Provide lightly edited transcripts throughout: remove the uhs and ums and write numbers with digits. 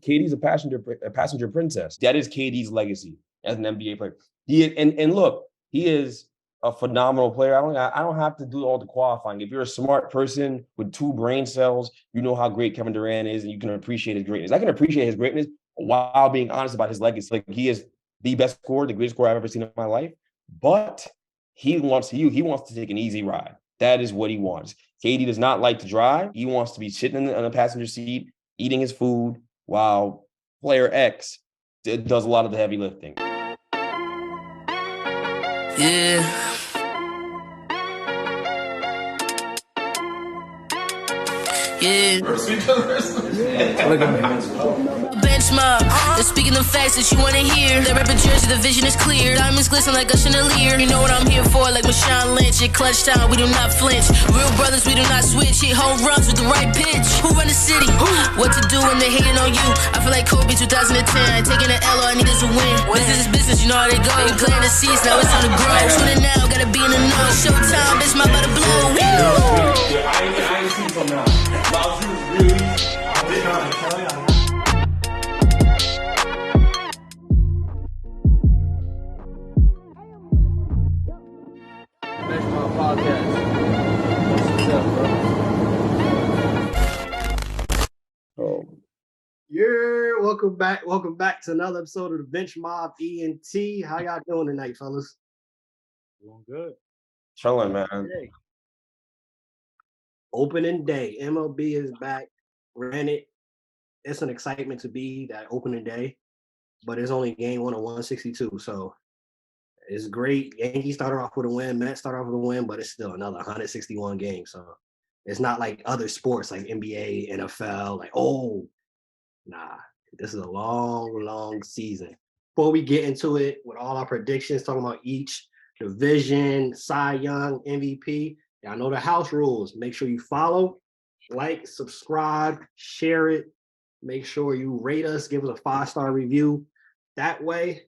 KD's a passenger princess. That is KD's legacy as an NBA player. And look, he is a phenomenal player. I don't have to do all the qualifying. If you're a smart person with 2 brain cells, you know how great Kevin Durant is, and you can appreciate his greatness. I can appreciate his greatness while being honest about his legacy. Like, he is the best scorer, the greatest scorer I've ever seen in my life. But he wants to take an easy ride. That is what he wants. KD does not like to drive. He wants to be sitting in the passenger seat, eating his food, while player X does a lot of the heavy lifting. Yeah. Yeah. Look at me. Bench Mob, they're speaking the facts that you wanna hear. They rep a jersey, the vision is clear. Diamonds glisten like a chandelier. You know what I'm here for, like Marshawn Lynch. At clutch time, we do not flinch. Real brothers, we do not switch. Hit home runs with the right pitch. Who run the city? What to do when they hating on you? I feel like Kobe 2010. Taking an L, all I need is a win. Business is business, you know how they go. You playing the seats, now it's on the grow. Tuning now, gotta be in the know. Showtime, bitch, my butter blow. I ain't seen from now. Bench Mob Podcast. What's up, bro? Yeah, welcome back to another episode of the Bench Mob Ent. How y'all doing tonight, fellas? Doing good. Chilling, man. Opening day. MLB is back. Granted, it's an excitement to be that opening day, but it's only game 1 of 162, so it's great. Yankees started off with a win, Mets started off with a win, but it's still another 161 games, so it's not like other sports like NBA, NFL, like, oh, nah, this is a long season. Before we get into it with all our predictions, talking about each division, Cy Young, MVP, y'all know the house rules. Make sure you follow, like, subscribe, share it. Make sure you rate us, give us a 5-star review. That way,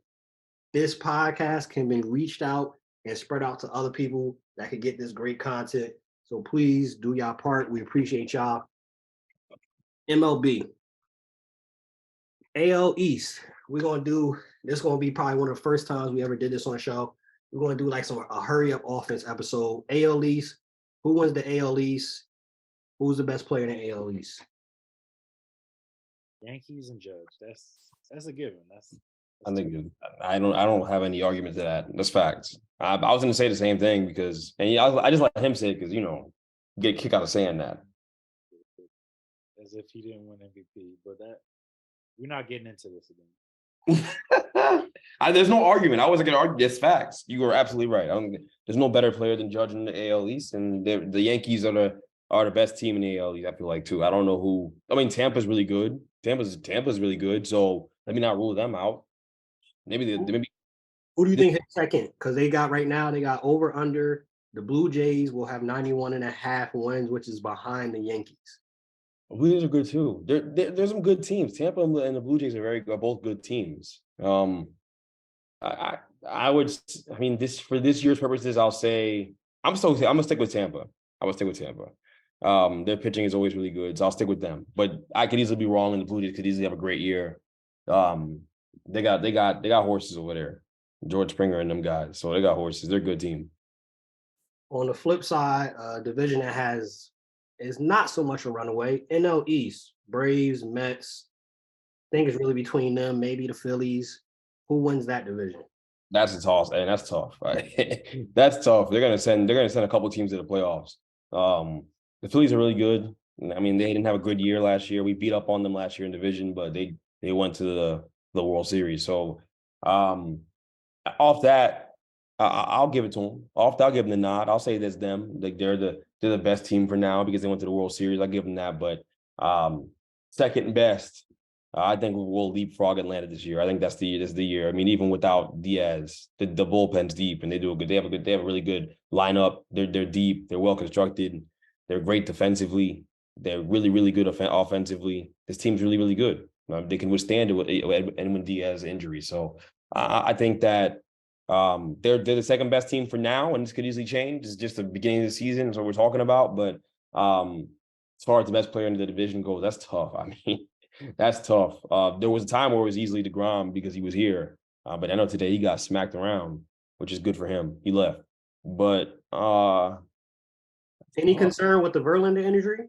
this podcast can be reached out and spread out to other people that can get this great content. So please do y'all part. We appreciate y'all. MLB. AL East. This is going to be probably one of the first times we ever did this on the show. We're going to do like a hurry up offense episode. AL East. Who wins the AL East? Who's the best player in the AL East? Yankees and Judge. That's a given. I think I don't have any argument to that. That's facts. I was going to say the same thing because, and I just let him say it because, get a kick out of saying that. As if he didn't win MVP, but we're not getting into this again. There's no argument. I wasn't going to argue. It's facts. You were absolutely right. There's no better player than Judge in the AL East, and the Yankees are the best team in the AL East. I feel like too. I don't know who. I mean, Tampa's really good. Tampa's really good. So let me not rule them out. Maybe. Who do you think hit second? Because they got over under. The Blue Jays will have 91.5 wins, which is behind the Yankees. Blue Jays are good too. There's some good teams. Tampa and the Blue Jays are both good teams. I would. I mean, for this year's purposes, I'll say I'm gonna stick with Tampa. I would stick with Tampa. Their pitching is always really good, so I'll stick with them. But I could easily be wrong, and the Blue Jays could easily have a great year. They got horses over there, George Springer and them guys. So they got horses. They're a good team. On the flip side, division that is not so much a runaway. NL East, Braves, Mets. I think it's really between them, maybe the Phillies. Who wins that division? That's a toss, and that's tough. Right? That's tough. They're gonna send a couple teams to the playoffs. The Phillies are really good. I mean, they didn't have a good year last year. We beat up on them last year in division, but they went to the World Series. So off that, I'll give it to them. I'll give them the nod. I'll say that's them. Like they're the best team for now because they went to the World Series. I'll give them that. But second best, I think we'll leapfrog Atlanta this year. I think that's the year. I mean, even without Diaz, the bullpen's deep and they do a good. They have a really good lineup. They're deep. They're well constructed. They're great defensively. They're really, really good offensively. This team's really, really good. They can withstand it with Edwin Diaz injury. So I think that they're the second best team for now, and this could easily change. It's just the beginning of the season, so we're talking about. But as far as the best player in the division goes, that's tough. I mean, That's tough. There was a time where it was easily DeGrom because he was here. But I know today he got smacked around, which is good for him. He left. But Any concern with the Verlander injury?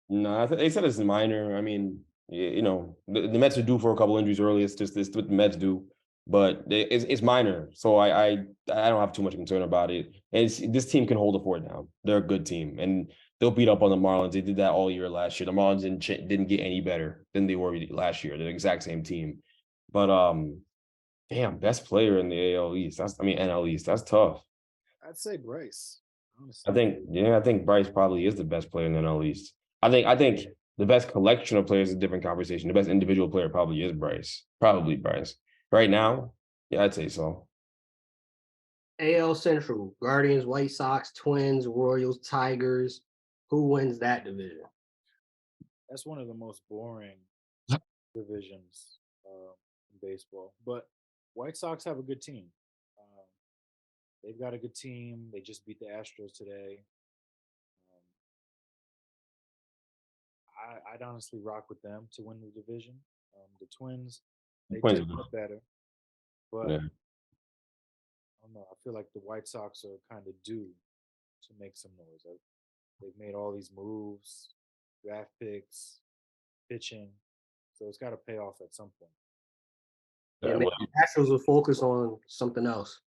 no, they said it's minor. I mean, you know, the Mets are due for a couple injuries early. It's just this what the Mets do, but it's minor. So I don't have too much concern about it. And this team can hold the fort down. They're a good team, and they'll beat up on the Marlins. They did that all year last year. The Marlins didn't get any better than they were last year. They're the exact same team. But damn, best player in the AL East. NL East. That's tough. I'd say Bryce. Honestly. I think Bryce probably is the best player in the NL East. I think the best collection of players is a different conversation. The best individual player probably is Bryce. Probably Bryce. Right now, yeah, I'd say so. AL Central, Guardians, White Sox, Twins, Royals, Tigers. Who wins that division? That's one of the most boring divisions in baseball. But White Sox have a good team. They've got a good team. They just beat the Astros today. I'd honestly rock with them to win the division. The Twins, they Twins just are got better, but Yeah. I don't know. I feel like the White Sox are kind of due to make some noise. They've made all these moves, draft picks, pitching, so it's got to pay off at some point. Yeah, maybe the Astros will focus on something else.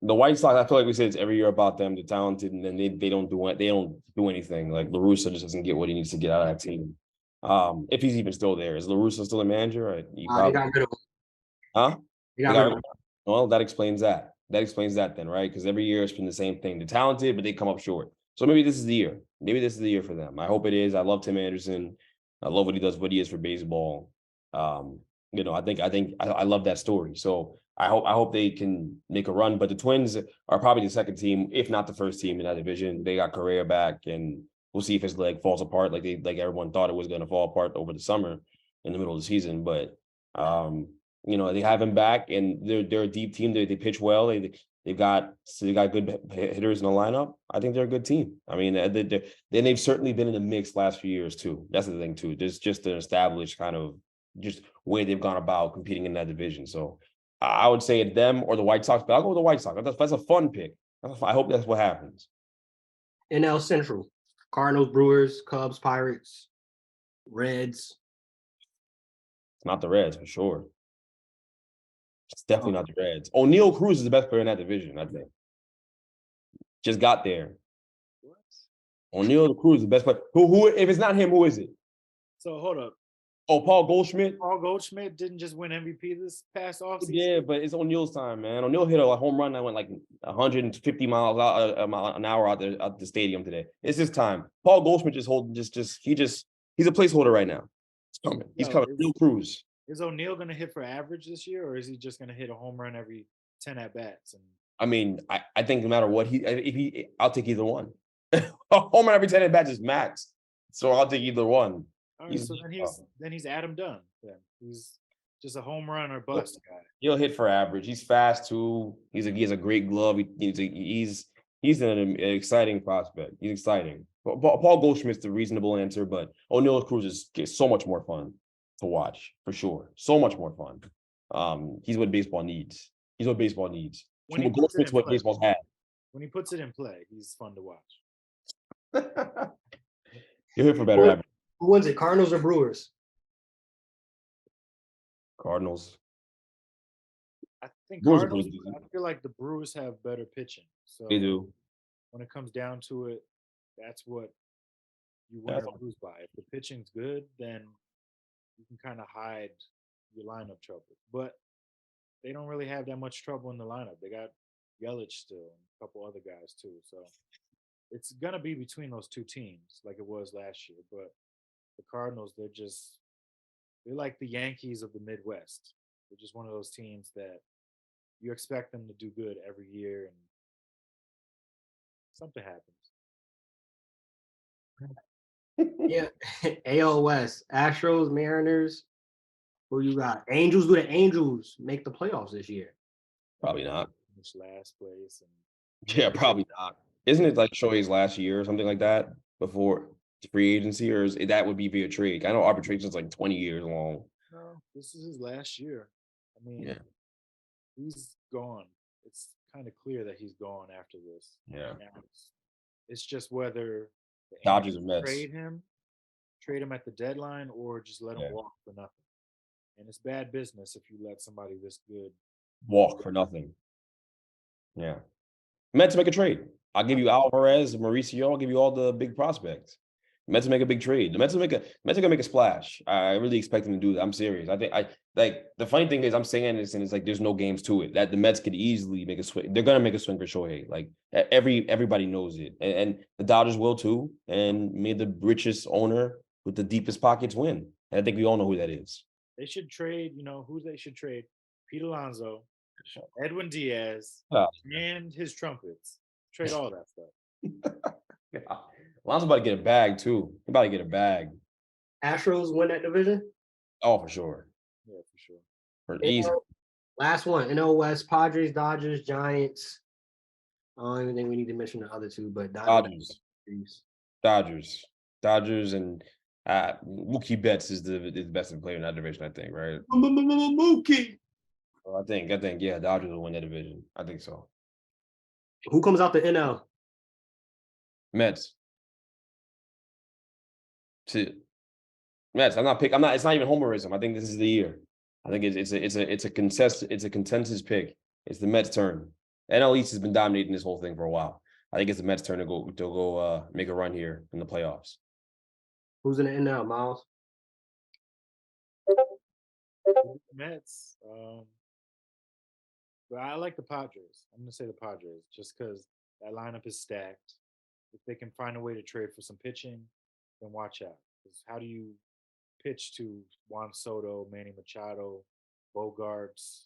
The White Sox, I feel like we say it's every year about them. They're talented, and then they don't do anything. Like La Russa just doesn't get what he needs to get out of that team. If he's even still there, is La Russa still a manager? They got rid of him. Huh? They got rid of him. Well, that explains that. That explains that then, right? Because every year it's been the same thing. They're talented, but they come up short. So maybe this is the year. Maybe this is the year for them. I hope it is. I love Tim Anderson. I love what he does, what he is for baseball. You know, I love that story. So I hope they can make a run. But the Twins are probably the second team, if not the first team in that division. They got Correa back, and we'll see if his leg falls apart like everyone thought it was going to fall apart over the summer in the middle of the season. But you know, they have him back, and they're a deep team. They pitch well. They've got good hitters in the lineup. I think they're a good team. I mean, they've certainly been in the mix last few years too. That's the thing too. There's just an established kind of just way they've gone about competing in that division. So I would say them or the White Sox, but I'll go with the White Sox. That's a fun pick. I hope that's what happens. NL Central, Cardinals, Brewers, Cubs, Pirates, Reds. It's not the Reds for sure. It's definitely not the Reds. O'Neal Cruz is the best player in that division, I think. Just got there. What? O'Neal Cruz is the best player. Who? If it's not him, who is it? So hold up. Oh, Paul Goldschmidt. Paul Goldschmidt didn't just win MVP this past offseason. Yeah, but it's O'Neal's time, man. O'Neal hit a home run that went like 150 miles an hour out the stadium today. It's his time. Paul Goldschmidt he's a placeholder right now. It's coming. He's coming. O'Neal Cruz. Is O'Neal going to hit for average this year, or is he just going to hit a home run every 10 at bats? And I mean, I think no matter what I'll take either one. A home run every 10 at bats is max, so I'll take either one. All right, so then he's Adam Dunn. Then he's just a home run or bust guy. He'll hit for average. He's fast too. He has a great glove. He's an exciting prospect. He's exciting. Paul Goldschmidt's the reasonable answer, but O'Neal Cruz is so much more fun to watch for sure. So much more fun. He's what baseball needs. He's what baseball needs. Goldschmidt's what baseball's had. When he puts it in play, he's fun to watch. You're here for better average. Who wins it, Cardinals or Brewers? Cardinals. I think Brewers Cardinals. I feel like the Brewers have better pitching. So they do. When it comes down to it, that's what you win or lose by. If the pitching's good, then you can kind of hide your lineup trouble. But they don't really have that much trouble in the lineup. They got Yelich still and a couple other guys too. So it's gonna be between those two teams, like it was last year. But the Cardinals, they're like the Yankees of the Midwest. They're just one of those teams that you expect them to do good every year, and something happens. Yeah, AL West, Astros, Mariners. Who you got? Angels. Do the Angels make the playoffs this year? Probably not. Finish last place. Yeah, probably not. Isn't it like Shohei's last year or something like that before free agency, or that would be via trade? I know arbitration is like 20 years long. No, this is his last year. I mean, Yeah, he's gone. It's kind of clear that he's gone after this. yeah. Now it's just whether the Dodgers Angels and Mets. trade him at the deadline, or just let him Yeah. walk for nothing. And it's bad business if you let somebody this good Walk for nothing. Yeah. Mets make a trade. I'll give you Alvarez, Mauricio. I'll give you all the big prospects. Mets make a big trade. The Mets are gonna make a splash. I really expect them to do that. I'm serious. I think the funny thing is I'm saying this and it's like there's no games to it. That the Mets could easily make a swing. They're gonna make a swing for Shohei. Like everybody knows it, and the Dodgers will too. And may the richest owner with the deepest pockets win. And I think we all know who that is. They should trade, who they should trade? Pete Alonso, Edwin Diaz, Oh. and his trumpets. Trade all that stuff. Lonzo's about to get a bag too. He about to get a bag. Astros win that division. Oh, for sure. Yeah, for sure. For easy. Last one, NL West, Padres, Dodgers, Giants. I don't even think we need to mention the other two, but Dodgers. Dodgers, and Mookie Betts is the best player in that division, I think, right? Mookie. So I think, yeah, Dodgers will win that division. I think so. Who comes out the NL? Mets. Mets. I'm not. It's not even homerism. I think this is the year. I think it's a consensus pick. It's the Mets' turn. NL East has been dominating this whole thing for a while. I think it's the Mets' turn to go make a run here in the playoffs. Who's in the NL, Miles? Mets. But I like the Padres. I'm gonna say the Padres just because that lineup is stacked. If they can find a way to trade for some pitching, then watch out. Because how do you pitch to Juan Soto, Manny Machado, Bogarts?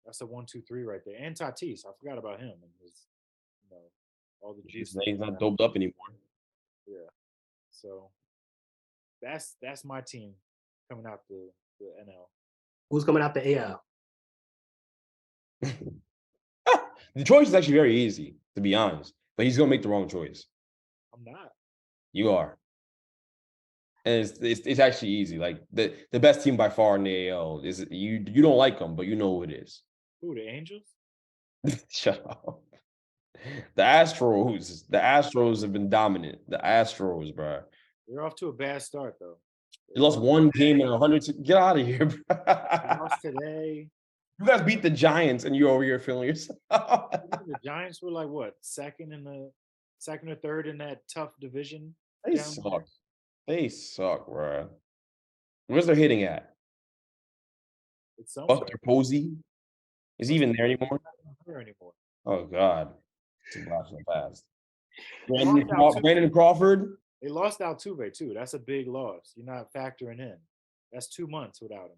That's a 1-2-3 right there. And Tatis, I forgot about him and his, all the juice. He's not doped up anymore. Yeah. So that's my team coming out the NL. Who's coming out the AL? The choice is actually very easy, to be honest. But he's gonna make the wrong choice. I'm not. You are. And it's actually easy. Like the best team by far in the AL is you don't like them, but you know who it is. Who, the Angels? Shut up. The Astros have been dominant. The Astros, bro. They're off to a bad start though. They lost one game in 100. Get out of here, bro. They lost today. You guys beat the Giants, and you're over here feeling yourself. The Giants were like what, second or third in that tough division? They suck. They suck, bro. Where's their hitting at? It's somewhere. Buster Posey? Is he even there anymore? Not there anymore. Oh God. It's a blast from the past. Brandon Crawford? They lost Altuve too. That's a big loss. You're not factoring in. That's 2 months without him.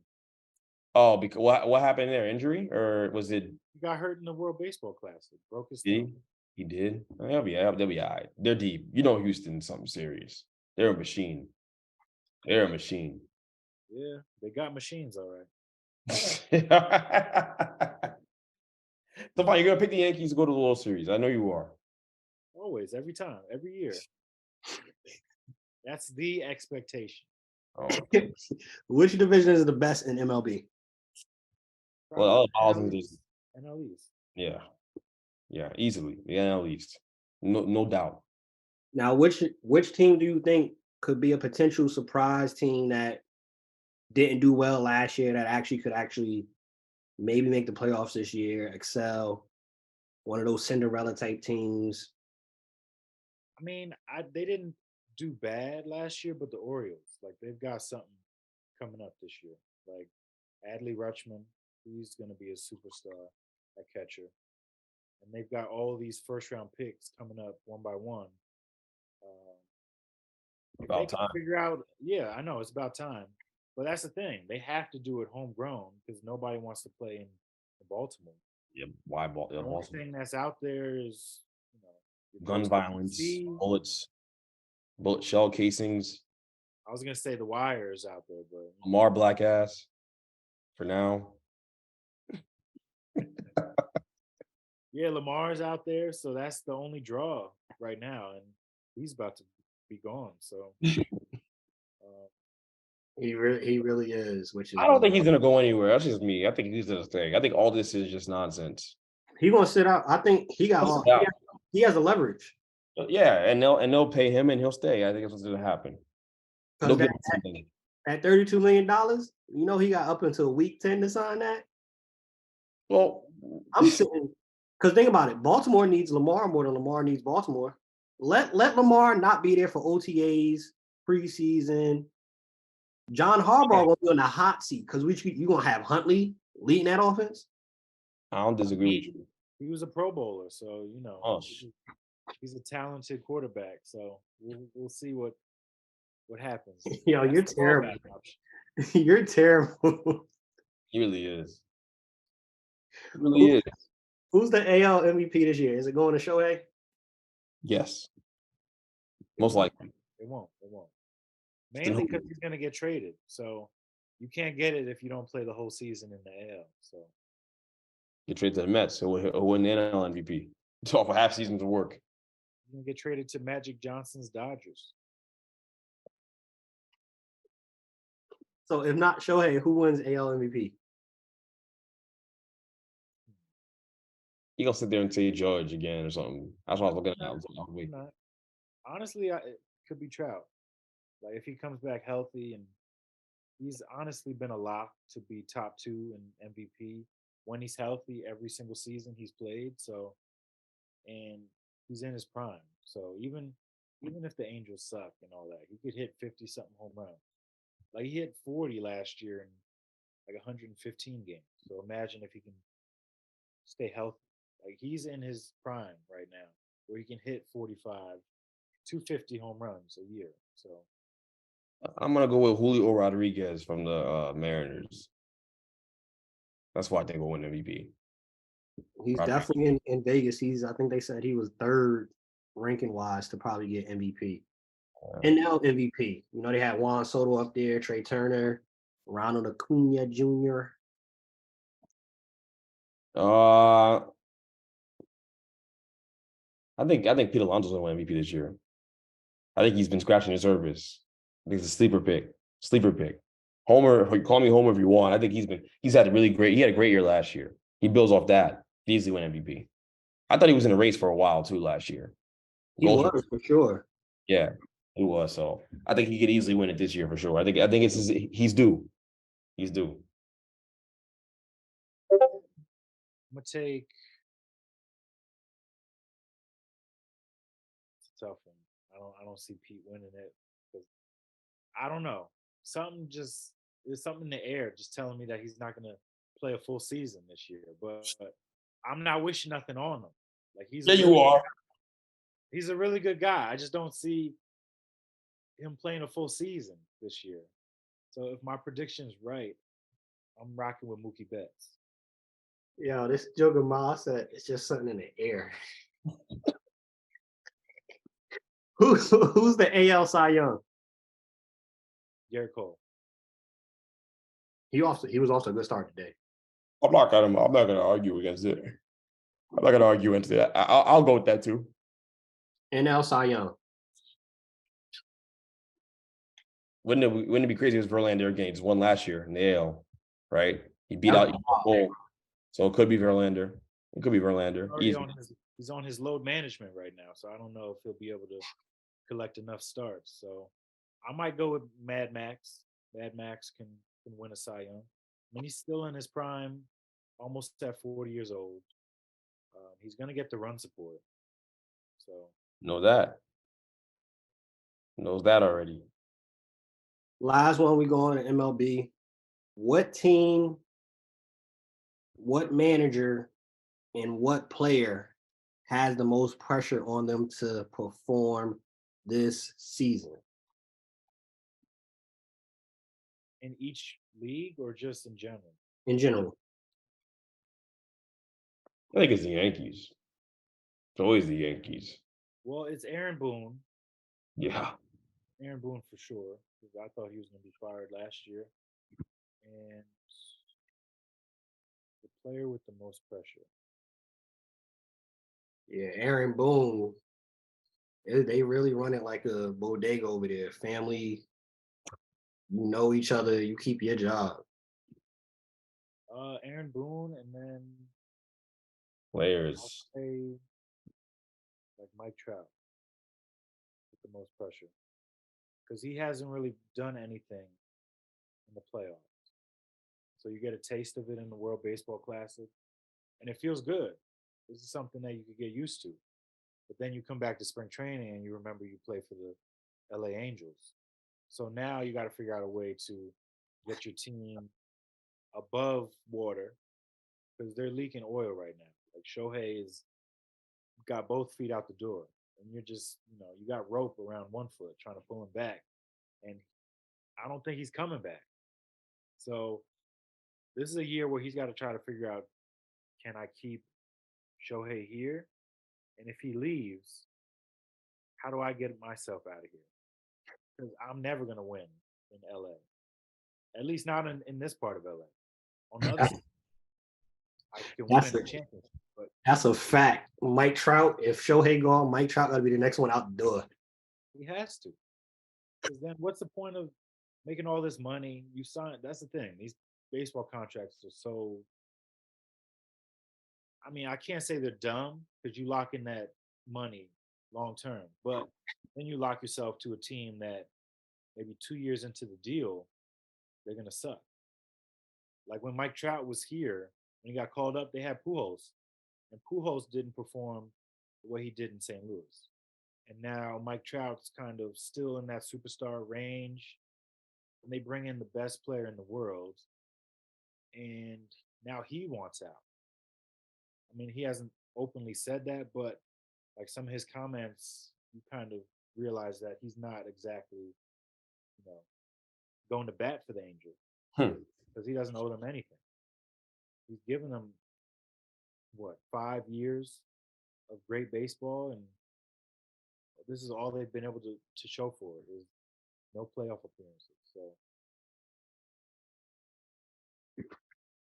Oh, because what happened there? Injury, or was it? He got hurt in the World Baseball Classic. Broke his Did thumb. he did. They'll be all right. They're deep. You know, Houston's something serious. They're a machine. They're a machine. Yeah, they got machines, all right. So fine, you're gonna pick the Yankees to go to the World Series. I know you are. Always, every time, every year. That's the expectation. Oh. Which division is the best in MLB? Well, NL East. Yeah, easily the NL East, no doubt. Now, which team do you think could be a potential surprise team that didn't do well last year that could maybe make the playoffs this year, excel, one of those Cinderella type teams? I mean, they didn't do bad last year, but the Orioles, like they've got something coming up this year. Like Adley Rutschman, he's going to be a superstar at catcher. And they've got all these first-round picks coming up one by one. About time. Figure out, yeah, I know it's about time. But that's the thing; they have to do it homegrown because nobody wants to play in Baltimore. Yeah, why Baltimore? The only thing that's out there is, gun violence, bullets, bullet shell casings. I was gonna say the wire is out there, but Lamar black ass for now. Yeah, Lamar's out there, so that's the only draw right now, and he's about to be gone. So uh, He really is, which is I don't think he's gonna go anywhere. That's just me. I think he's gonna stay. I think all this is just nonsense. he gonna sit out. I think he got He'll all sit out. he has a leverage Yeah, and they'll pay him and he'll stay. I think that's what's gonna happen. They'll because give that him something. at $32 million, he got up until week 10 to sign that. Well, I'm sitting because think about it. Baltimore needs Lamar more than Lamar needs Baltimore. Let Lamar not be there for OTAs, preseason. John Harbaugh will be on the hot seat because you gonna have Huntley leading that offense. I don't disagree with you. he was a Pro Bowler, so Oh, he's a talented quarterback. So we'll see what happens. Yo, That's you're the terrible. fallback option. You're terrible. he really is. He really is. Who's the AL MVP this year? Is it going to Shohei? Yes, It most won't. likely. It won't. It won't. Then Mainly who- because he's going to get traded. So you can't get it if you don't play the whole season in the AL. So Get traded to the Mets. He'll win the NL MVP. It's off a half season to work. you're going to get traded to Magic Johnson's Dodgers. So if not Shohei, who wins AL MVP? He gonna sit there and say Judge again or something. That's what I was looking at. I was like, oh, wait. Not. Honestly, it could be Trout. Like if he comes back healthy, and he's honestly been a lock to be top 2 in MVP when he's healthy every single season he's played. So, and he's in his prime. So even if the Angels suck and all that, he could hit 50 something home runs. Like he hit 40 last year in like 115 games. So imagine if he can stay healthy. Like he's in his prime right now, where he can hit 45, 250 home runs a year. So I'm gonna go with Julio Rodriguez from the Mariners. That's why I think we'll win MVP. He's Rodriguez. definitely in Vegas. I think they said he was third ranking wise to probably get MVP. And now MVP. They had Juan Soto up there, Trey Turner, Ronald Acuna Jr. I think Pete Alonso's gonna win MVP this year. I think he's been scratching the surface. I think it's a sleeper pick. Sleeper pick. Homer, call me Homer if you want. I think he's had he had a great year last year. He builds off that. He easily win MVP. I thought he was in a race for a while too last year. He was for sure. Yeah, he was. So I think he could easily win it this year for sure. I think he's due. He's due. I'm gonna take. It's a tough one. I don't see Pete winning it because I don't know. There's something in the air just telling me that he's not gonna play a full season this year. But I'm not wishing nothing on him. Like he's a really good guy. I just don't see him playing a full season this year. So if my prediction's right, I'm rocking with Mookie Betts. Yo, this Joker Ma said it's just something in the air. Who's the AL Cy Young? Garrett Cole. He was also a good start today. I'm not gonna argue against it. I'm not gonna argue into that. I'll go with that too. NL Cy Young. Wouldn't it be crazy if Verlander again? He's won last year in the AL, right? He beat out Cole. So it could be Verlander. It could be Verlander. He's on his load management right now, so I don't know if he'll be able to collect enough starts. So I might go with Mad Max. Mad Max can win a Cy Young. I mean, he's still in his prime, almost at 40 years old. He's going to get the run support. So Know that. Knows that already. Last one we go on to MLB. What team, what manager, and what player has the most pressure on them to perform this season? in each league or just in general? In general. I think it's the Yankees. It's always the Yankees. Well, it's Aaron Boone. Yeah. Aaron Boone for sure, because I thought he was going to be fired last year. And the player with the most pressure. Yeah, Aaron Boone. They really run it like a bodega over there. Family, you know each other, you keep your job. Aaron Boone, and then I'll Players. say like Mike Trout with the most pressure because he hasn't really done anything in the playoffs. So you get a taste of it in the World Baseball Classic, and it feels good. This is something that you could get used to. But then you come back to spring training and you remember you play for the LA Angels. So now you got to figure out a way to get your team above water because they're leaking oil right now. Like Shohei is got both feet out the door, and you're just you got rope around one foot trying to pull him back, and I don't think he's coming back. So this is a year where he's got to try to figure out, can I keep Shohei here, and if he leaves, how do I get myself out of here? Because I'm never gonna win in LA, at least not in this part of LA. On the other That's side, I can win that's in a the championship, but that's a fact. Mike Trout, if Shohei gone, Mike Trout gotta be the next one out the door. he has to. Because then, what's the point of making all this money? You sign. That's the thing. These baseball contracts are so. I mean, I can't say they're dumb because you lock in that money long term, but then you lock yourself to a team that maybe 2 years into the deal, they're gonna suck. Like when Mike Trout was here, when he got called up, they had Pujols, and Pujols didn't perform the way he did in St. Louis. And now Mike Trout's kind of still in that superstar range, and they bring in the best player in the world, and now he wants out. I mean, he hasn't openly said that, but like some of his comments, you kind of realize that he's not exactly, you know, going to bat for the Angels Hmm. because he doesn't owe them anything. He's given them what 5 years of great baseball, and this is all they've been able to show for it is no playoff appearances. So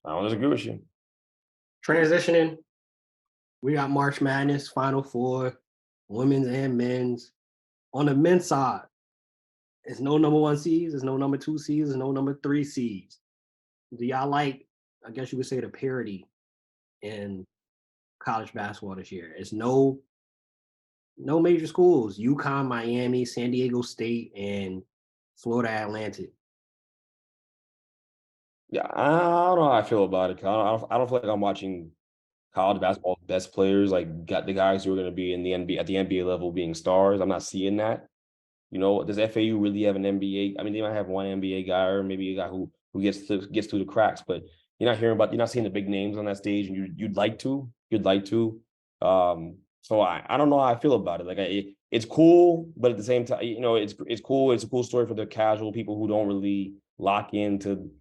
I don't disagree with you. Transitioning, we got March Madness, Final Four, women's and men's. On the men's side, it's no number one seeds, there's no number two seeds, there's no number three seeds. Do y'all like, I guess you would say, the parity in college basketball this year? It's no major schools. UConn, Miami, San Diego State, and Florida Atlantic. Yeah, I don't know how I feel about it. I don't feel like I'm watching college basketball best players, like got the guys who are going to be in the NBA at the NBA level being stars. I'm not seeing that. Does FAU really have an NBA? I mean, they might have one NBA guy or maybe a guy who gets through the cracks, but you're not seeing the big names on that stage, and you'd like to. So I don't know how I feel about it. Like it's cool, but at the same time, it's cool. It's a cool story for the casual people who don't really lock into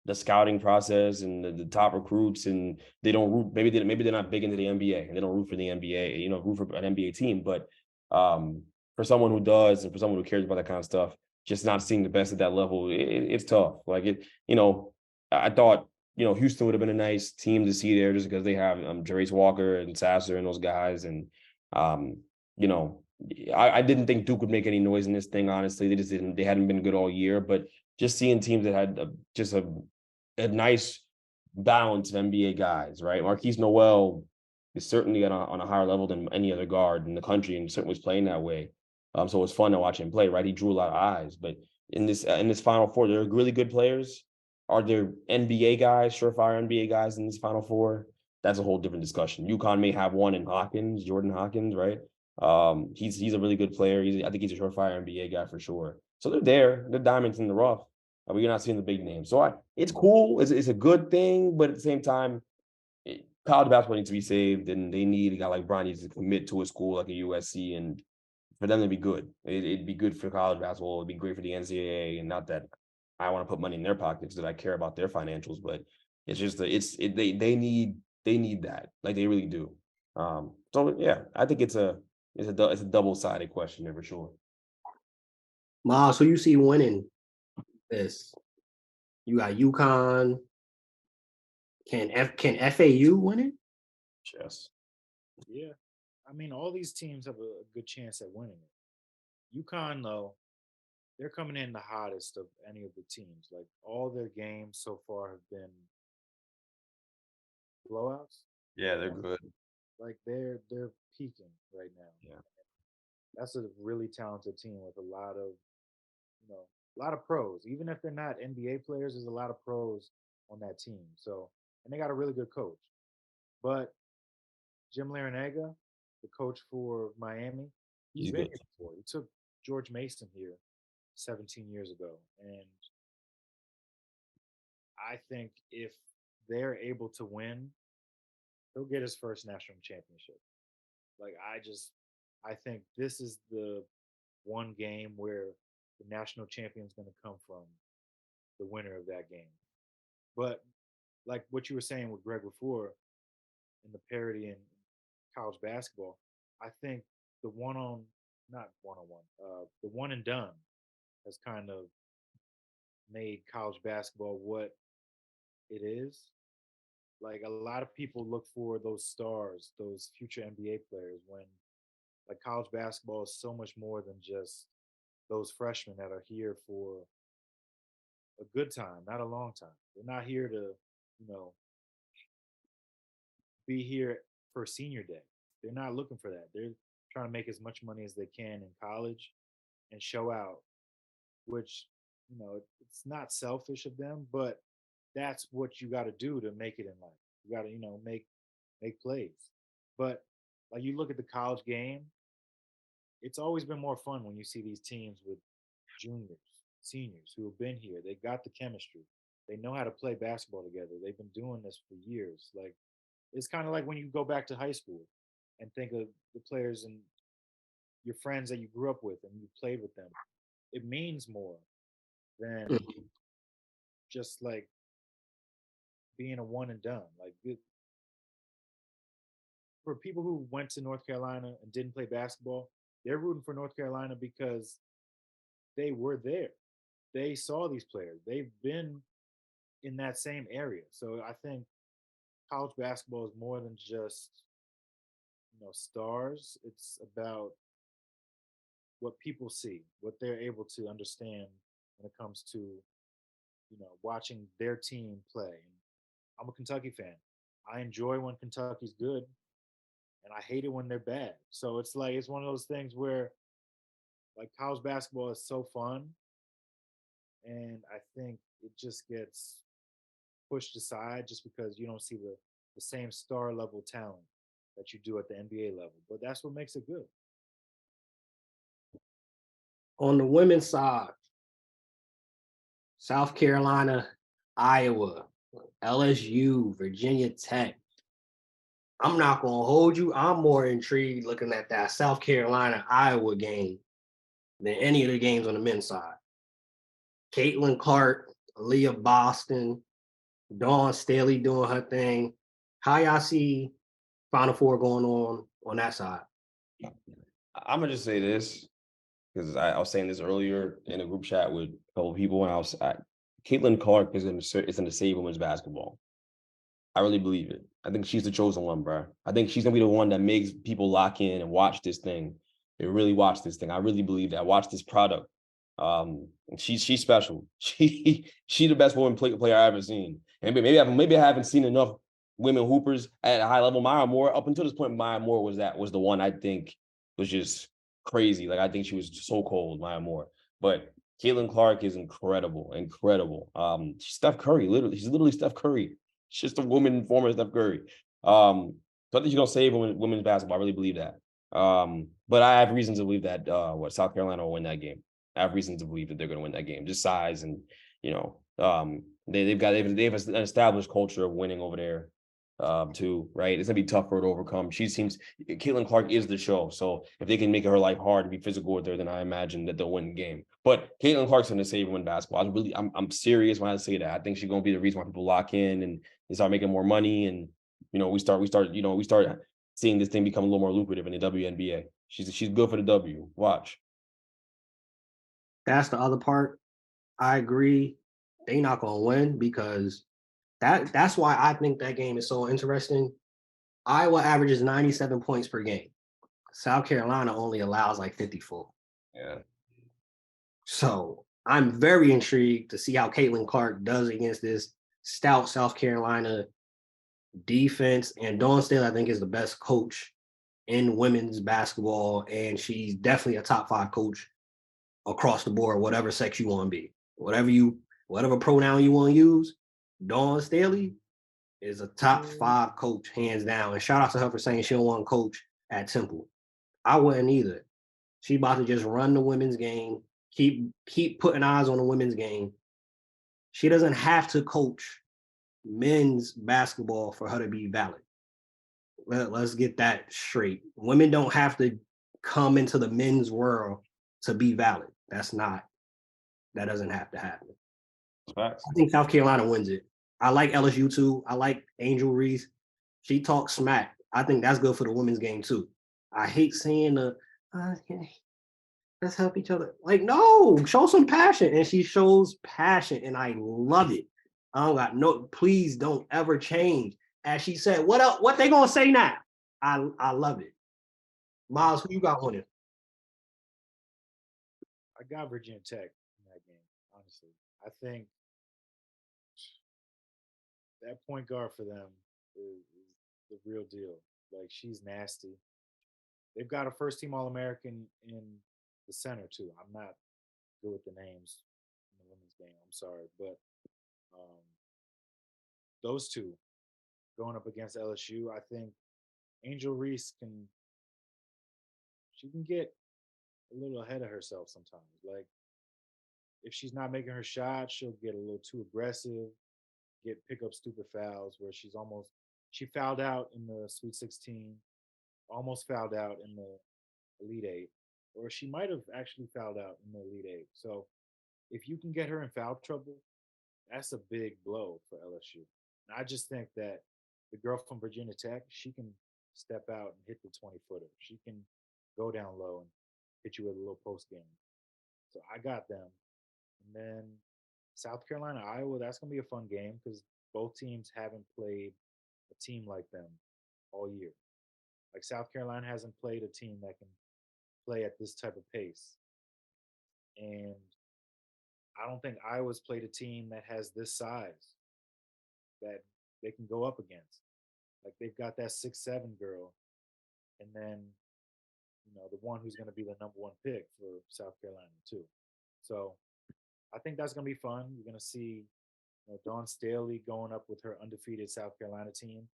the scouting process and the top recruits, and they don't root. Maybe they're not big into the NBA and they don't root for the NBA. Root for an NBA team, but for someone who does and for someone who cares about that kind of stuff, just not seeing the best at that level, it's tough. Like I thought, Houston would have been a nice team to see there just because they have Jarace Walker and Sasser and those guys. And, um, you know, I didn't think Duke would make any noise in this thing, honestly. They hadn't been good all year, but just seeing teams that had just a nice balance of NBA guys, right? Marquise Noel is certainly on a higher level than any other guard in the country and certainly was playing that way. So it was fun to watch him play, right? He drew a lot of eyes, but in this Final Four, there are really good players. Are there NBA guys, surefire NBA guys in this Final Four? That's a whole different discussion. UConn may have one in Hawkins, Jordan Hawkins, right? He's a really good player. I think he's a surefire NBA guy for sure. So they're there. They're diamonds in the rough. But you're not seeing the big names. So it's cool. It's a good thing, but at the same time, college basketball needs to be saved, and they need a guy like Brian needs to commit to a school like a USC, and for them to be good. It'd be good for college basketball. It'd be great for the NCAA, and not that I want to put money in their pockets, that I care about their financials, but it's just they need that, like they really do. So yeah, I think it's a double-sided question there for sure. Miles, who you see winning this? You got UConn. Can FAU win it? Yes. Yeah. I mean, all these teams have a good chance at winning it. UConn, though, they're coming in the hottest of any of the teams. Like all their games so far have been blowouts. Yeah, they're good. Like they're peaking right now. Yeah. That's a really talented team with a lot of a lot of pros. Even if they're not NBA players, there's a lot of pros on that team. So and they got a really good coach. But Jim Larinaga, the coach for Miami, he's He's been good. here before. He took George Mason here 17 years ago, and I think if they're able to win, he'll get his first national championship. Like I think this is the one game where the national champion is going to come from the winner of that game. But like what you were saying with Greg before in the parody in college basketball, I think the one on not one on one, the one and done has kind of made college basketball what it is. Like a lot of people look for those stars, those future NBA players, when like college basketball is so much more than just those freshmen that are here for a good time, not a long time. They're not here to, you know, be here for senior day. They're not looking for that. They're trying to make as much money as they can in college and show out, which, it's not selfish of them, but that's what you got to do to make it in life. You got to, make plays. But like you look at the college game, it's always been more fun when you see these teams with juniors, seniors who have been here. They got the chemistry. They know how to play basketball together. They've been doing this for years. Like it's kind of like when you go back to high school and think of the players and your friends that you grew up with and you played with them. It means more than Mhm. just like being a one and done. Like for people who went to North Carolina and didn't play basketball, they're rooting for North Carolina because they were there. They saw these players. They've been in that same area. So I think college basketball is more than just stars. It's about what people see, what they're able to understand when it comes to watching their team play. And I'm a Kentucky fan. I enjoy when Kentucky's good, and I hate it when they're bad. So it's like it's one of those things where like college basketball is so fun, and I think it just gets pushed aside just because you don't see the same star level talent that you do at the NBA level. But that's what makes it good. On the women's side, South Carolina, Iowa, LSU, Virginia Tech. I'm not gonna hold you. I'm more intrigued looking at that South Carolina Iowa game than any of the games on the men's side. Caitlin Clark, Aaliyah Boston, Dawn Staley doing her thing. How y'all see Final Four going on that side? I'm gonna just say this because I was saying this earlier in a group chat with a couple of people, and Caitlin Clark is gonna save women's basketball. I really believe it. I think she's the chosen one, bro. I think she's gonna be the one that makes people lock in and watch this thing. They really watch this thing. I really believe that. Watch this product. She's special. She's the best woman player I've ever seen. And maybe I haven't seen enough women hoopers at a high level. Maya Moore, up until this point, Maya Moore was the one I think was just crazy. Like I think she was so cold, Maya Moore. But Caitlin Clark is incredible, incredible. Steph Curry, she's literally Steph Curry. She's just a woman former Steph Curry. So I think she's gonna save women's basketball. I really believe that. But I have reasons to believe that South Carolina will win that game. I have reason to believe that they're going to win that game. Just size and they've an established culture of winning over there too, right? It's gonna be tough for her to overcome. Caitlin Clark is the show. So if they can make her life hard and be physical with her, then I imagine that they'll win the game. But Caitlin Clark's gonna save and win basketball. I'm serious when I say that. I think she's gonna be the reason why people lock in and they start making more money, and we start seeing this thing become a little more lucrative in the WNBA. She's good for the W. Watch. That's the other part. I agree. They not gonna win because that's why I think that game is so interesting. Iowa averages 97 points per game. South Carolina only allows like 54. Yeah. So I'm very intrigued to see how Caitlin Clark does against this stout South Carolina defense. And Dawn Staley, I think, is the best coach in women's basketball, and she's definitely a top 5 coach across the board, whatever sex you want to be, whatever pronoun you want to use. Dawn Staley is a top 5 coach, hands down. And shout out to her for saying she don't want to coach at Temple. I wouldn't either. She about to just run the women's game, keep putting eyes on the women's game. She doesn't have to coach men's basketball for her to be valid. Let's get that straight. Women don't have to come into the men's world to be valid. That doesn't have to happen. Facts. I think South Carolina wins it. I like LSU too. I like Angel Reese. She talks smack. I think that's good for the women's game too. I hate seeing let's help each other. Like, no, show some passion. And she shows passion, and I love it. I don't got no, please don't ever change. As she said, what else? What they gonna say now? I love it. Miles, who you got on it? I got Virginia Tech in that game, honestly. I think that point guard for them is the real deal. Like, she's nasty. They've got a first team All American in the center, too. I'm not good with the names in the women's game. I'm sorry. But um, those two going up against LSU, I think Angel Reese she can get a little ahead of herself sometimes. Like, if she's not making her shot, she'll get a little too aggressive, pick up stupid fouls where she fouled out in the Sweet 16, almost fouled out in the Elite Eight, or she might have actually fouled out in the Elite Eight. So if you can get her in foul trouble, that's a big blow for LSU. And I just think that the girl from Virginia Tech, she can step out and hit the 20-footer. She can go down low and hit you with a little post game. So I got them. And then South Carolina, Iowa, that's going to be a fun game because both teams haven't played a team like them all year. Like, South Carolina hasn't played a team that can play at this type of pace. And I don't think Iowa's played a team that has this size that they can go up against. Like, they've got that 6'7" girl, and then the one who's going to be the number 1 pick for South Carolina too. So I think that's going to be fun. You're going to see Dawn Staley going up with her undefeated South Carolina team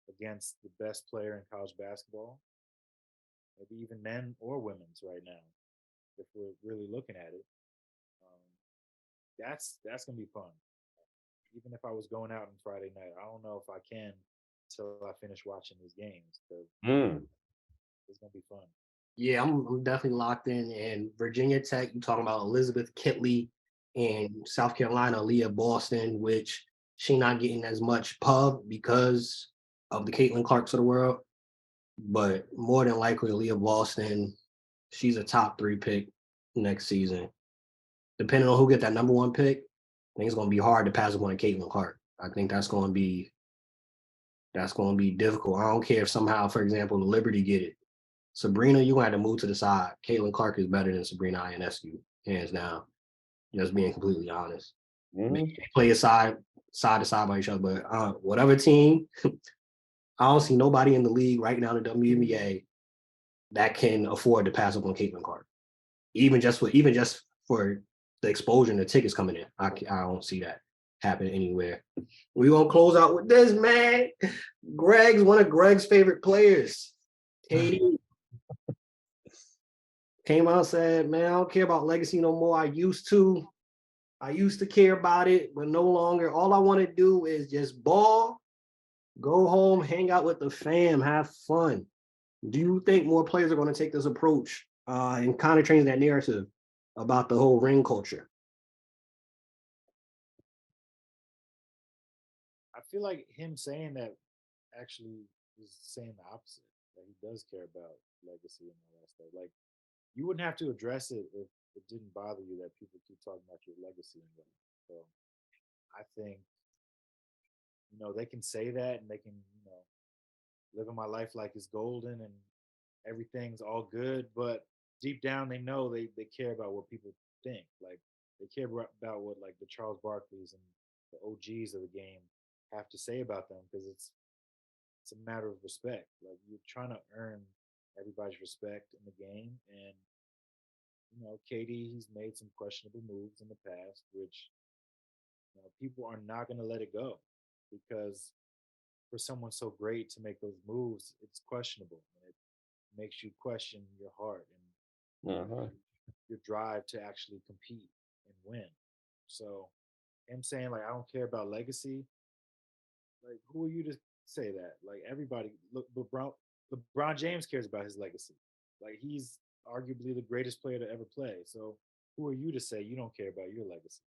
against the best player in college basketball, maybe even men or women's right now, if we're really looking at it. Um, that's going to be fun. Even if I was going out on Friday night, I don't know if I can until I finish watching these games. It's going to be fun. Yeah, I'm definitely locked in. And Virginia Tech, you talking about Elizabeth Kitley, and South Carolina, Leah Boston, which she not getting as much pub because of the Caitlin Clarks of the world. But more than likely, Leah Boston, she's a top 3 pick next season. Depending on who get that number 1 pick, I think it's going to be hard to pass up on Caitlin Clark. I think that's going to be difficult. I don't care if somehow, for example, the Liberty get it. Sabrina, you gonna have to move to the side. Caitlin Clark is better than Sabrina Ionescu, hands down. Just being completely honest. They play a side to side by each other, but whatever team, I don't see nobody in the league right now in the WNBA that can afford to pass up on Caitlin Clark. Even just for the exposure and the tickets coming in, I don't see that happening anywhere. We gonna close out with this, man. One of Greg's favorite players, Katie. Came out and said, man, I don't care about legacy no more. I used to care about it, but no longer. All I want to do is just ball, go home, hang out with the fam, have fun. Do you think more players are going to take this approach and kind of change that narrative about the whole ring culture? I feel like him saying that actually is saying the opposite. That he does care about legacy and all that stuff. Like, you wouldn't have to address it if it didn't bother you that people keep talking about your legacy and whatnot. So I think they can say that, and they can living my life like it's golden and everything's all good. But deep down, they know they care about what people think. Like they care about what like the Charles Barkleys and the OGs of the game have to say about them because it's a matter of respect. Like you're trying to earn everybody's respect in the game, and KD, he's made some questionable moves in the past, which people are not going to let it go because for someone so great to make those moves, it's questionable. And it makes you question your heart and Uh-huh. your drive to actually compete and win. So him saying like I don't care about legacy, like who are you to say that? Like everybody, look, LeBron James cares about his legacy. Like he's arguably the greatest player to ever play. So who are you to say you don't care about your legacy?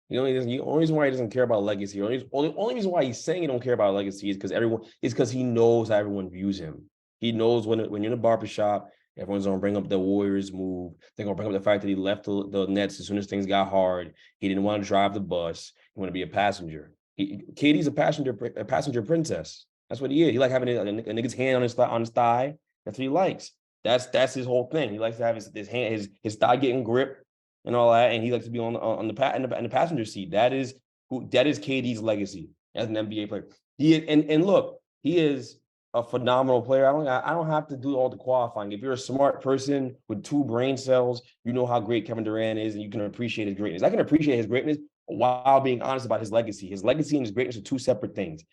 The only reason why he doesn't care about legacy, only reason why he's saying he don't care about legacy is because he knows how everyone views him. He knows when you're in a barbershop, everyone's gonna bring up the Warriors move. They're gonna bring up the fact that he left the Nets as soon as things got hard. He didn't want to drive the bus. He wanted to be a passenger. KD's a passenger princess. That's what he is. He like having a nigga's hand on his thigh. That's what he likes. That's his whole thing. He likes to have his hand his thigh getting gripped and all that, and he likes to be on the passenger seat. That is KD's legacy as an NBA player. And look, he is a phenomenal player. I don't have to do all the qualifying. If you're a smart person with 2 brain cells, you know how great Kevin Durant is, and you can appreciate his greatness. I can appreciate his greatness while being honest about his legacy. His legacy and his greatness are 2 separate things.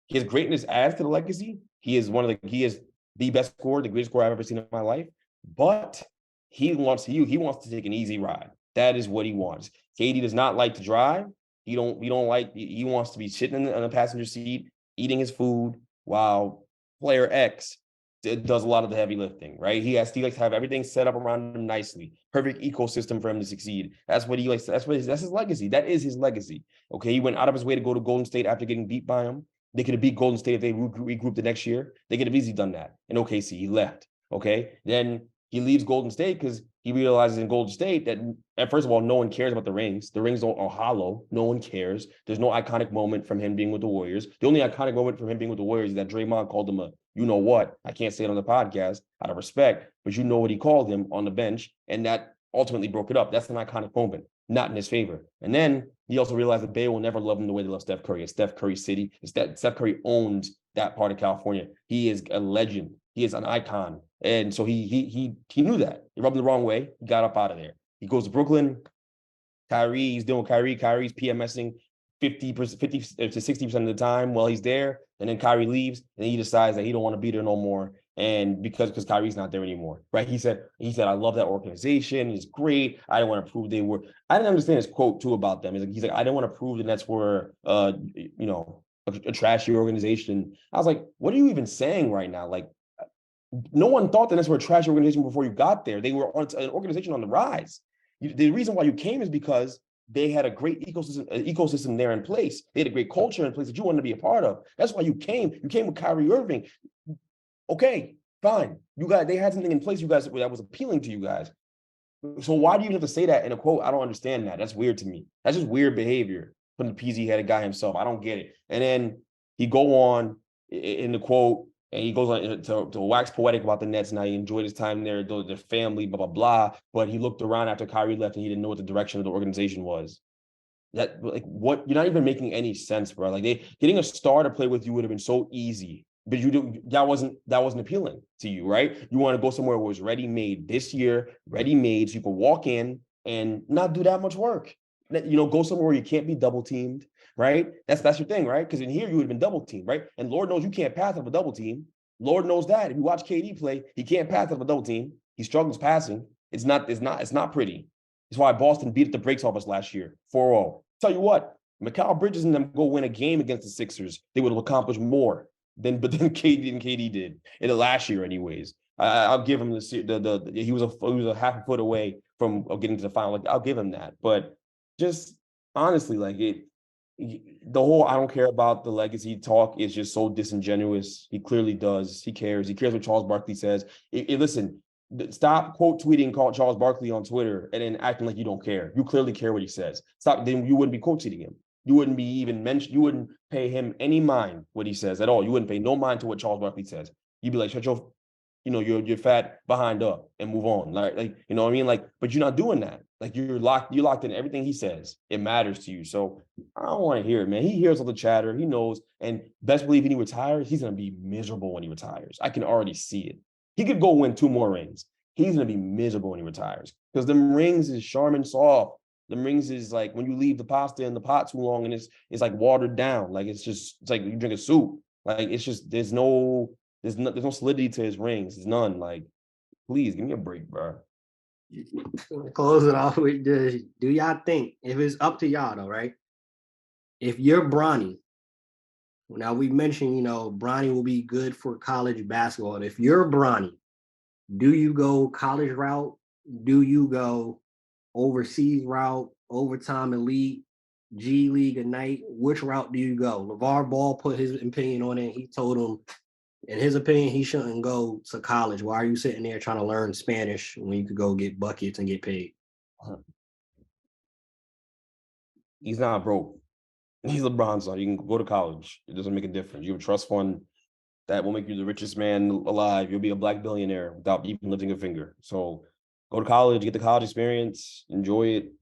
His greatness adds to the legacy. He is the best scorer, the greatest scorer I've ever seen in my life. But he wants to take an easy ride. That is what he wants. KD does not like to drive. He wants to be sitting in the passenger seat, eating his food, while player X does a lot of the heavy lifting, right? He likes to have everything set up around him nicely. Perfect ecosystem for him to succeed. That's what he likes. That's his legacy. That is his legacy. Okay. He went out of his way to go to Golden State after getting beat by him. They could have beat Golden State if they regrouped the next year. They could have easily done that. In OKC, he left. Okay. Then he leaves Golden State because he realizes in Golden State that, first of all, no one cares about the rings. The rings are hollow. No one cares. There's no iconic moment from him being with the Warriors. The only iconic moment from him being with the Warriors is that Draymond called him a, you know what? I can't say it on the podcast out of respect, but you know what he called him on the bench, and that ultimately broke it up. That's an iconic moment, not in his favor. And then he also realized that Bay will never love him the way they love Steph Curry. It's Steph Curry City. It's that Steph Curry owns that part of California. He is a legend. He is an icon. And so he knew that. He rubbed him the wrong way. He got up out of there. He goes to Brooklyn. He's doing Kyrie. Kyrie's PMSing 50 to 60% of the time while he's there. And then Kyrie leaves and he decides that he don't want to be there no more. And because Kyrie's not there anymore, right? He said, I love that organization. It's great. I didn't want to prove they were. I didn't understand his quote too about them. He's like, I didn't want to prove the Nets were, a trashy organization. I was like, what are you even saying right now? Like, no one thought the Nets were a trash organization before you got there. They were an organization on the rise. The reason why you came is because they had a great ecosystem there in place. They had a great culture in place that you wanted to be a part of. That's why you came. You came with Kyrie Irving. Okay, fine. They had something in place, you guys, that was appealing to you guys. So why do you have to say that in a quote? I don't understand that. That's weird to me. That's just weird behavior from the PZ-headed guy himself. I don't get it. And then he go on in the quote, and he goes on to wax poetic about the Nets and how he enjoyed his time there, their family, blah, blah, blah. But he looked around after Kyrie left and he didn't know what the direction of the organization was. That, like, what? You're not even making any sense, bro. Like, getting a star to play with you would have been so easy. But that wasn't appealing to you, right? You want to go somewhere where it was ready-made this year, ready-made, so you can walk in and not do that much work. Go somewhere where you can't be double-teamed, right? That's your thing, right? Because in here you would have been double-teamed, right? And Lord knows you can't pass out of a double team. Lord knows that. If you watch KD play, he can't pass out of a double team. He struggles passing. It's not pretty. It's why Boston beat the brakes off us last year, 4-0. Tell you what, Mikal Bridges and them go win a game against the Sixers, they would have accomplished more than KD did in the last year, anyways. I'll give him he was a half a foot away from getting to the final. Like, I'll give him that, but just honestly, like the whole I don't care about the legacy talk is just so disingenuous. He clearly does. He cares. He cares what Charles Barkley says. Listen, stop quote tweeting Charles Barkley on Twitter and then acting like you don't care. You clearly care what he says. Stop. Then you wouldn't be quote tweeting him. you wouldn't be even mentioned. You wouldn't pay him any mind what he says at all. You wouldn't pay no mind to what Charles Barkley says. You'd be like, shut your, your fat behind up and move on. Like, you know what I mean? Like, but you're not doing that. Like, you're locked in everything he says. It matters to you. So I don't want to hear it, man. He hears all the chatter. He knows. And best believe when he retires, he's gonna be miserable when he retires. I can already see it. He could go win 2 more rings. He's gonna be miserable when he retires. Because them rings is Charmin soft. Them rings is like when you leave the pasta in the pot too long and it's like watered down. Like it's like you drink a soup. Like it's just there's no solidity to his rings. There's none. Like, please give me a break, bro. Close it off with this. Do y'all think, if it's up to y'all though, right? If you're Bronny, now we mentioned, Bronny will be good for college basketball. And if you're Bronny, do you go college route? Do you go overseas route, overtime elite, G League Ignite? Which route do you go? LeVar Ball put his opinion on it. He told him, in his opinion, he shouldn't go to college. Why are you sitting there trying to learn Spanish when you could go get buckets and get paid? He's not broke. He's LeBron's son. You can go to college. It doesn't make a difference. You have a trust fund that will make you the richest man alive. You'll be a black billionaire without even lifting a finger. So go to college, get the college experience, enjoy it.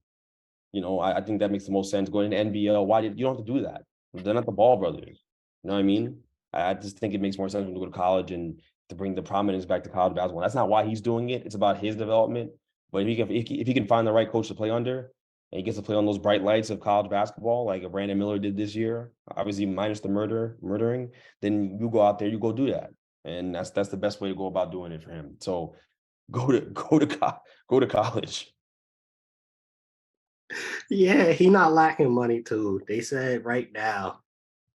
I think that makes the most sense. Going to NBL, you don't have to do that? They're not the Ball brothers. You know what I mean? I just think it makes more sense when you go to college and to bring the prominence back to college basketball. That's not why he's doing it. It's about his development. But if he can find the right coach to play under, and he gets to play on those bright lights of college basketball, like Brandon Miller did this year, obviously minus the murdering, then you go out there, you go do that. And that's the best way to go about doing it for him. So go to college. Yeah, he not lacking money too. They said right now,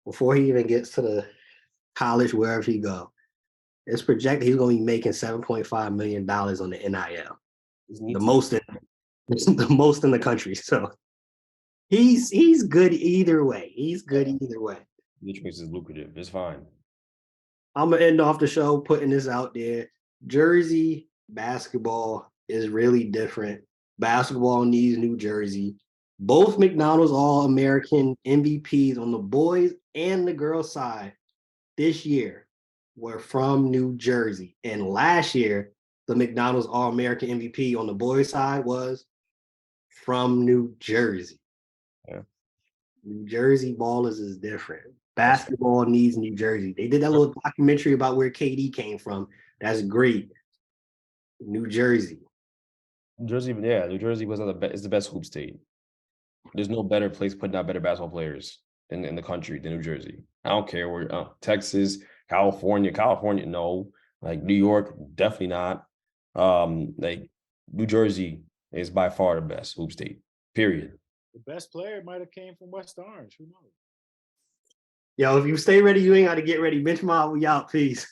before he even gets to the college, wherever he go, it's projected he's going to be making $7.5 million on the NIL, the most in the country. So he's good either way. He's good either way. Which makes it lucrative. It's fine. I'm gonna end off the show putting this out there. Jersey basketball is really different. Basketball needs New Jersey. Both McDonald's All-American MVPs on the boys and the girls side this year were from New Jersey. And last year, the McDonald's All-American MVP on the boys side was from New Jersey. Yeah. New Jersey ballers is different. Basketball needs New Jersey. They did that little documentary about where KD came from. That's great. New Jersey. New Jersey was is the best hoop state. There's no better place putting out better basketball players in the country than New Jersey. I don't care where Texas, California, no. Like New York, definitely not. Like New Jersey is by far the best hoop state. Period. The best player might have came from West Orange. Who knows? Yo, if you stay ready, you ain't got to get ready. Bench Mob, we out. Peace.